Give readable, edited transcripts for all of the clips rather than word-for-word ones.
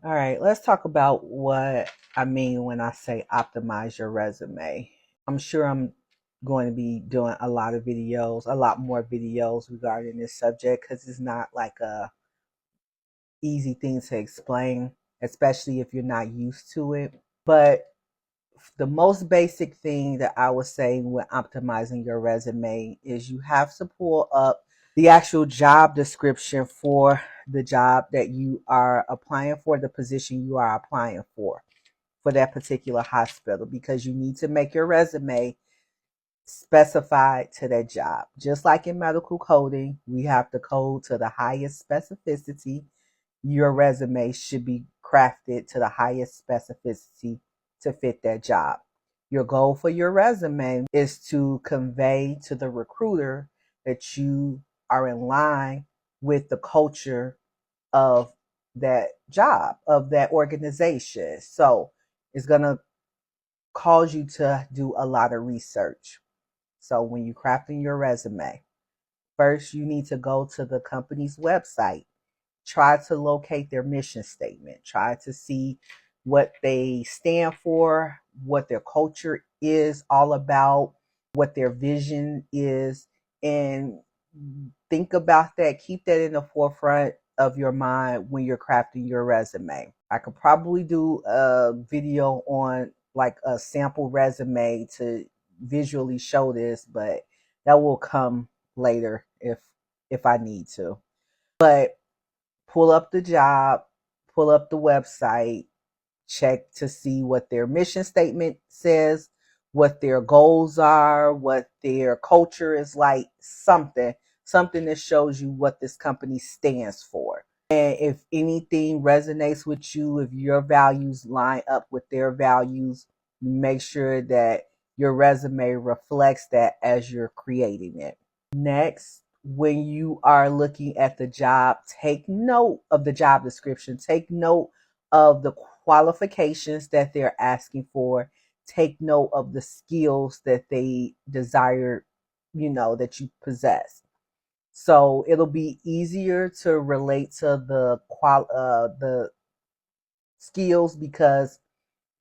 All right, let's talk about what I mean when I say optimize your resume. I'm sure I'm going to be doing a lot of videos, a lot more videos regarding this subject because it's not like a easy thing to explain, especially if you're not used to it. But the most basic thing that I would say when optimizing your resume is you have to pull up the actual job description for the job that you are applying for, the position you are applying for that particular hospital, because you need to make your resume specified to that job. Just like in medical coding, we have to code to the highest specificity. Your resume should be crafted to the highest specificity to fit that job. Your goal for your resume is to convey to the recruiter that you are in line with the culture of that job, of that organization. So it's going to cause you to do a lot of research. So when you're crafting your resume, first you need to go to the company's website. Try to locate their mission statement. Try to see what they stand for, what their culture is all about, what their vision is, and think about that. Keep that in the forefront of your mind when you're crafting your resume. I could probably do a video on like a sample resume to visually show this, but that will come later if I need to. But pull up the job, pull up the website, check to see what their mission statement says, what their goals are, what their culture is like, something that shows you what this company stands for. And if anything resonates with you, if your values line up with their values, make sure that your resume reflects that as you're creating it. Next, when you are looking at the job, take note of the job description. Take note of the qualifications that they're asking for. Take note of the skills that they desire, that you possess. So it'll be easier to relate to the skills, because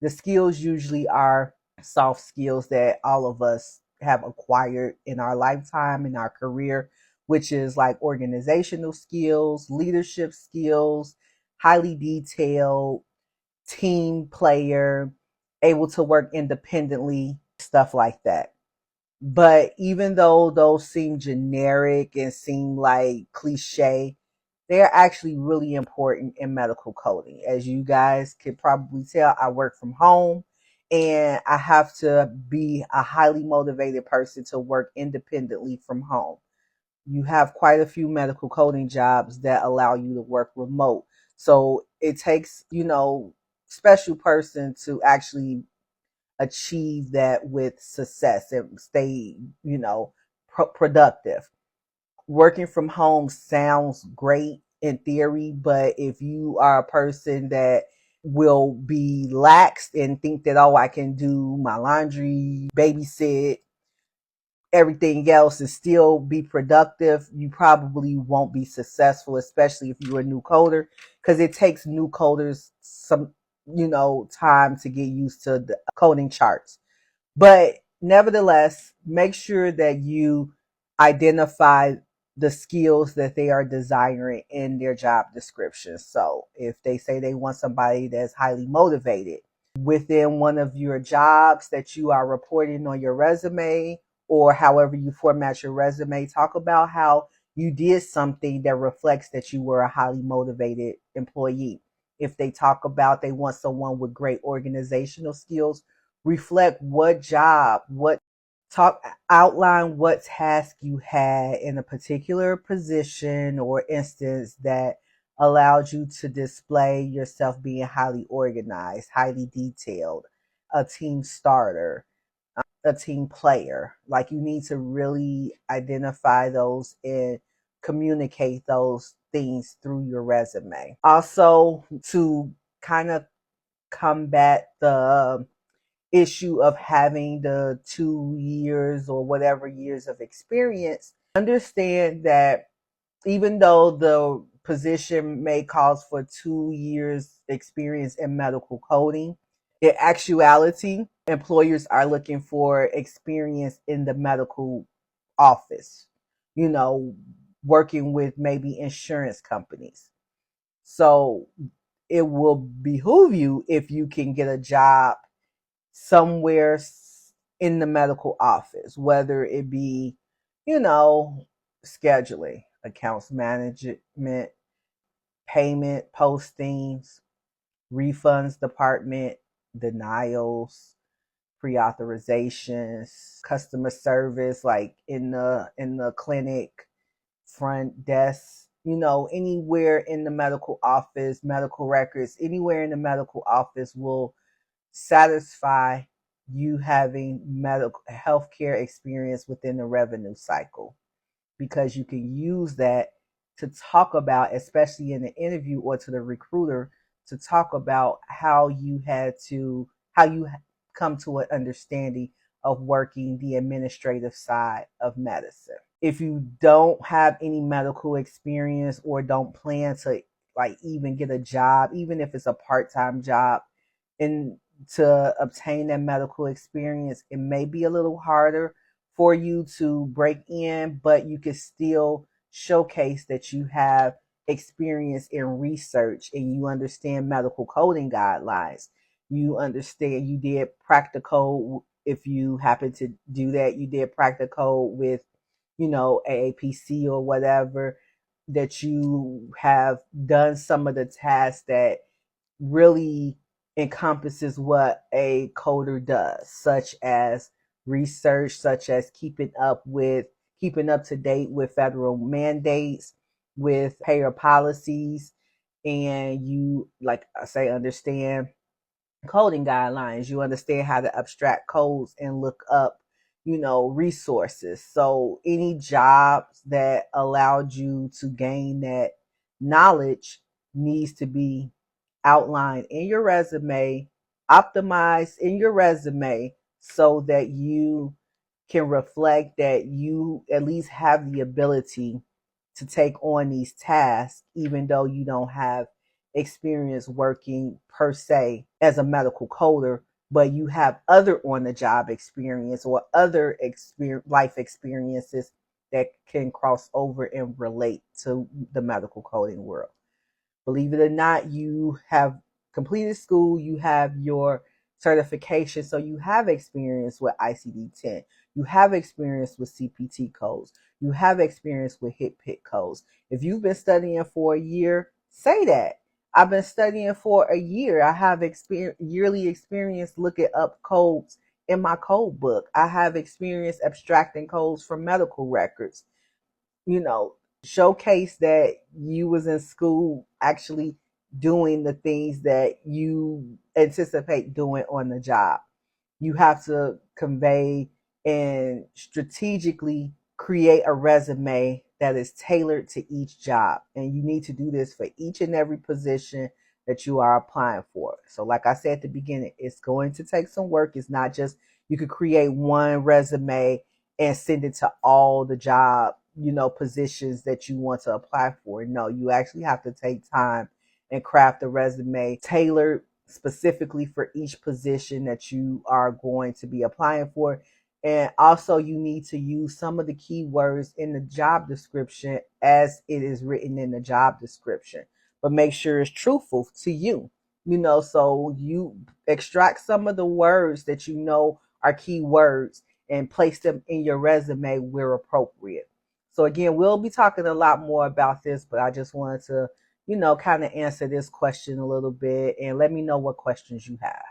the skills usually are soft skills that all of us have acquired in our lifetime, in our career, which is like organizational skills, leadership skills, highly detailed, team player, able to work independently, stuff like that. But even though those seem generic and seem like cliche, they're actually really important in medical coding. As you guys could probably tell, I work from home and I have to be a highly motivated person to work independently from home. You have quite a few medical coding jobs that allow you to work remote. So it takes, special person to actually achieve that with success and stay, productive. Working from home sounds great in theory, but if you are a person that will be laxed and think that, oh, I can do my laundry, babysit, everything else and still be productive, you probably won't be successful, especially if you're a new coder, because it takes new coders some, time to get used to the coding charts. But nevertheless, make sure that you identify the skills that they are desiring in their job description. So if they say they want somebody that's highly motivated within one of your jobs that you are reporting on your resume, or however you format your resume, talk about how you did something that reflects that you were a highly motivated employee. If they talk about they want someone with great organizational skills, reflect what job, outline what task you had in a particular position or instance that allowed you to display yourself being highly organized, highly detailed, a team starter, a team player. Like, you need to really identify those and communicate those things through your resume. Also, to kind of combat the issue of having the 2 years or whatever years of experience, understand that even though the position may cause for 2 years experience in medical coding. In actuality, employers are looking for experience in the medical office, you know, working with maybe insurance companies. So it will behoove you if you can get a job somewhere in the medical office, whether it be, you know, scheduling, accounts management, payment postings, refunds department, denials, pre-authorizations, customer service, like in the clinic, front desk, anywhere in the medical office, medical records, anywhere in the medical office will satisfy you having medical healthcare experience within the revenue cycle, because you can use that to talk about, especially in the interview or to the recruiter, to talk about how you come to an understanding of working the administrative side of medicine. If you don't have any medical experience or don't plan to like even get a job, even if it's a part-time job, and to obtain that medical experience, it may be a little harder for you to break in, but you can still showcase that you have experience in research and you understand medical coding guidelines. You understand, you did practical, if you happen to do that, you did practical with, AAPC or whatever, that you have done some of the tasks that really encompasses what a coder does, such as research, such as keeping up to date with federal mandates, with payer policies, and you, like I say, understand coding guidelines. You understand how to abstract codes and look up, resources. So any jobs that allowed you to gain that knowledge needs to be outlined in your resume, optimized in your resume, so that you can reflect that you at least have the ability to take on these tasks, even though you don't have experience working per se as a medical coder, but you have other on the job experience or other life experiences that can cross over and relate to the medical coding world. Believe it or not, you have completed school, you have your certification, so you have experience with ICD-10, you have experience with CPT codes, you have experience with HIT codes. If you've been studying for a year, say that. I've been studying for a year. I have yearly experience looking up codes in my code book. I have experience abstracting codes from medical records. you know, Showcase that you was in school actually doing the things that you anticipate doing on the job. You have to convey and strategically create a resume that is tailored to each job. And you need to do this for each and every position that you are applying for. So like I said at the beginning, it's going to take some work. It's not just you could create one resume and send it to all the job, positions that you want to apply for. No, you actually have to take time and craft a resume tailored specifically for each position that you are going to be applying for. And also, you need to use some of the keywords in the job description as it is written in the job description, but make sure it's truthful to you. So you extract some of the words that you know are keywords and place them in your resume where appropriate. So again, we'll be talking a lot more about this, but I just wanted to, kind of answer this question a little bit and let me know what questions you have.